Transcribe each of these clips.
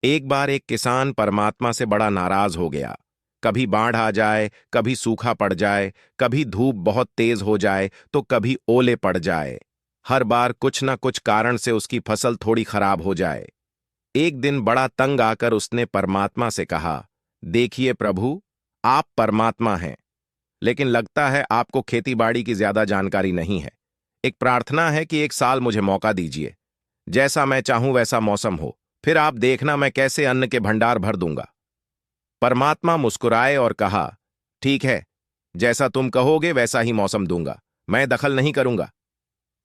एक बार एक किसान परमात्मा से बड़ा नाराज हो गया। कभी बाढ़ आ जाए, कभी सूखा पड़ जाए, कभी धूप बहुत तेज हो जाए तो कभी ओले पड़ जाए। हर बार कुछ न कुछ कारण से उसकी फसल थोड़ी खराब हो जाए। एक दिन बड़ा तंग आकर उसने परमात्मा से कहा, देखिए प्रभु, आप परमात्मा हैं, लेकिन लगता है आपको खेतीबाड़ी की ज्यादा जानकारी नहीं है। एक प्रार्थना है कि एक साल मुझे मौका दीजिए। जैसा मैं चाहूं वैसा मौसम हो, फिर आप देखना मैं कैसे अन्न के भंडार भर दूंगा। परमात्मा मुस्कुराए और कहा, ठीक है, जैसा तुम कहोगे वैसा ही मौसम दूंगा, मैं दखल नहीं करूंगा।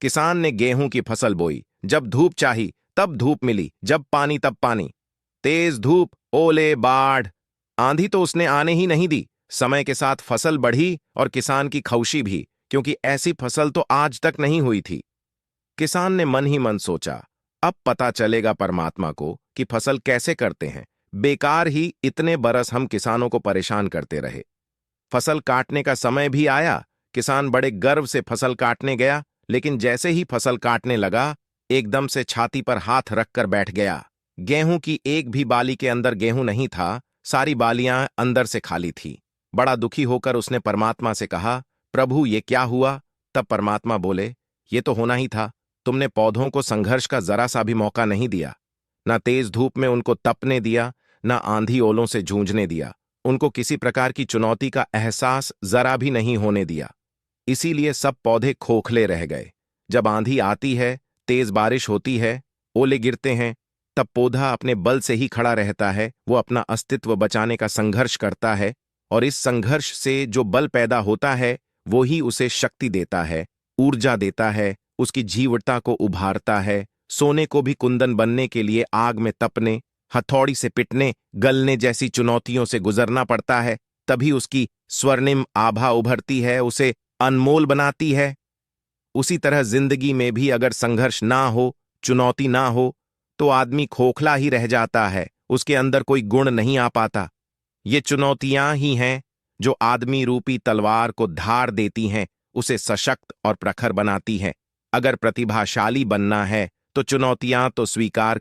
किसान ने गेहूं की फसल बोई। जब धूप चाही तब धूप मिली, जब पानी तब पानी। तेज धूप, ओले, बाढ़, आंधी तो उसने आने ही नहीं दी। समय के साथ फसल बढ़ी और किसान की खुशी भी, क्योंकि ऐसी फसल तो आज तक नहीं हुई थी। किसान ने मन ही मन सोचा, अब पता चलेगा परमात्मा को कि फसल कैसे करते हैं। बेकार ही इतने बरस हम किसानों को परेशान करते रहे। फसल काटने का समय भी आया। किसान बड़े गर्व से फसल काटने गया, लेकिन जैसे ही फसल काटने लगा, एकदम से छाती पर हाथ रखकर बैठ गया। गेहूं की एक भी बाली के अंदर गेहूं नहीं था, सारी बालियां अंदर से खाली थी। बड़ा दुखी होकर उसने परमात्मा से कहा, प्रभु ये क्या हुआ? तब परमात्मा बोले, ये तो होना ही था। तुमने पौधों को संघर्ष का जरा सा भी मौका नहीं दिया। ना तेज धूप में उनको तपने दिया, ना आंधी ओलों से जूझने दिया। उनको किसी प्रकार की चुनौती का एहसास जरा भी नहीं होने दिया। इसीलिए सब पौधे खोखले रह गए। जब आंधी आती है, तेज बारिश होती है, ओले गिरते हैं, तब पौधा अपने बल से ही खड़ा रहता है। वो अपना अस्तित्व बचाने का संघर्ष करता है, और इस संघर्ष से जो बल पैदा होता है वो ही उसे शक्ति देता है, ऊर्जा देता है, उसकी जीवटता को उभारता है। सोने को भी कुंदन बनने के लिए आग में तपने, हथौड़ी से पिटने, गलने जैसी चुनौतियों से गुजरना पड़ता है, तभी उसकी स्वर्णिम आभा उभरती है, उसे अनमोल बनाती है। उसी तरह जिंदगी में भी अगर संघर्ष ना हो, चुनौती ना हो, तो आदमी खोखला ही रह जाता है, उसके अंदर कोई गुण नहीं आ पाता। ये चुनौतियां ही हैं जो आदमी रूपी तलवार को धार देती हैं, उसे सशक्त और प्रखर बनाती हैं। अगर प्रतिभाशाली बनना है तो चुनौतियां तो स्वीकार